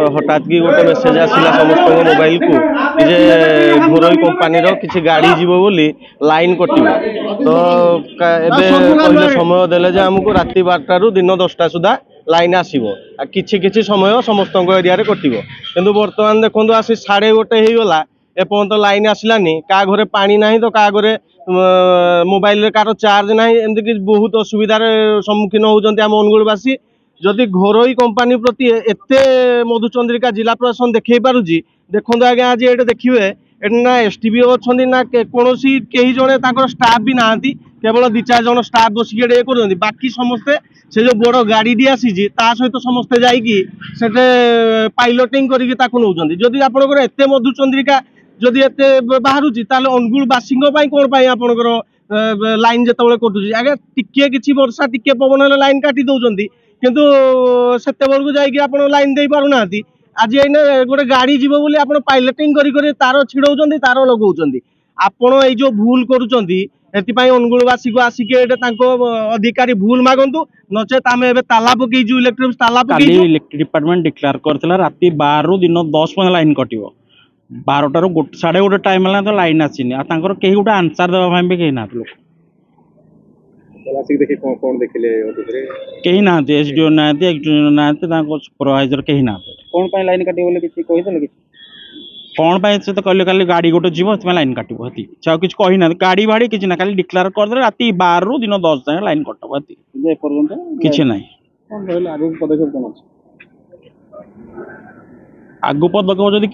हठात कि गोटे मेसेज आसला समस्त मोबाइल को जे घोरोई कंपानी किसी गाड़ी जीव बोली लाइन कटिव तो कहले समय देले जे हमको राति 12 रु दिन 10टा सुधा लाइन आसो किछि किछि समय समस्त एरिया कटिव किंतु बर्तमान देखो आसी 1:30 होगला एपर्यंत लाइन आसलानी क्या घरे पानी ना तो क्या घरे मोबाइल कार चार्ज ना एमती कि बहुत असुविधार सम्मुखीन होती आम अनुगुलवासी जदि घरोई कंपानी प्रति एते मधुचंद्रिका जिला प्रशासन देखई पारुची देखो आज्ञा आज ये देखिए ना एसटीबी अच्छा ना कौन कहीं जड़े स्टाफ भी नहांती केवल 2-4 जन स्टाफ बसिक ये कर बाकी समस्ते से जो बड़ गाड़ी आसी सहित समस्ते जाइए पाइलटिंग करके जदि आपंकर एत मधुचंद्रिका जदि एत बाहर अनुगुलवासी कौन आपंकर लाइन जो कटुची आगे टिके किसी वर्षा टिके पवन लाइन काटी दौरान किंतु सेते बेलू जा लाइन दे पार ना आज गोटे गाड़ी जीव बोली आप पाइलटिंग करी तार छिड़ाऊँ तार लगाऊँ आपण ये भूल करुँच अनुगुलवासी को आसिक अधिकारी भूल मागंतु नचेत आम ताला पकईचु इलेक्ट्रिक ताला इलेक्ट्रिक डिपार्टमेंट डिक्लेयर करथिला राति 12 रु दिन 10 पन लाइन कटिवो 12 रु 1:30 टाइम है तो लाइन आसीनी आ तांकर केही गोटे आंसर देवा भी कहीं ना लोग कहीं ना एसडीओ ना एक्सडीओ ना सुपरवाइजर कहीं ना कौन पाई लाइन काटी बोले किसी कहिदले कि कौन पाई से तो कहले खाली गाड़ी गोटे जीव से लाइन काटबो हती चाउ किछ कहि ना गाड़ी भाड़ी किछ ना खाली डिक्लेयर कर दे राति 12 रु दिन 10 जाए लाइन कटबो हती जे पर्यंत किछ नाही कौन रहले आगु पदक्षेप कोन अछि आगु पदक्षेप जदि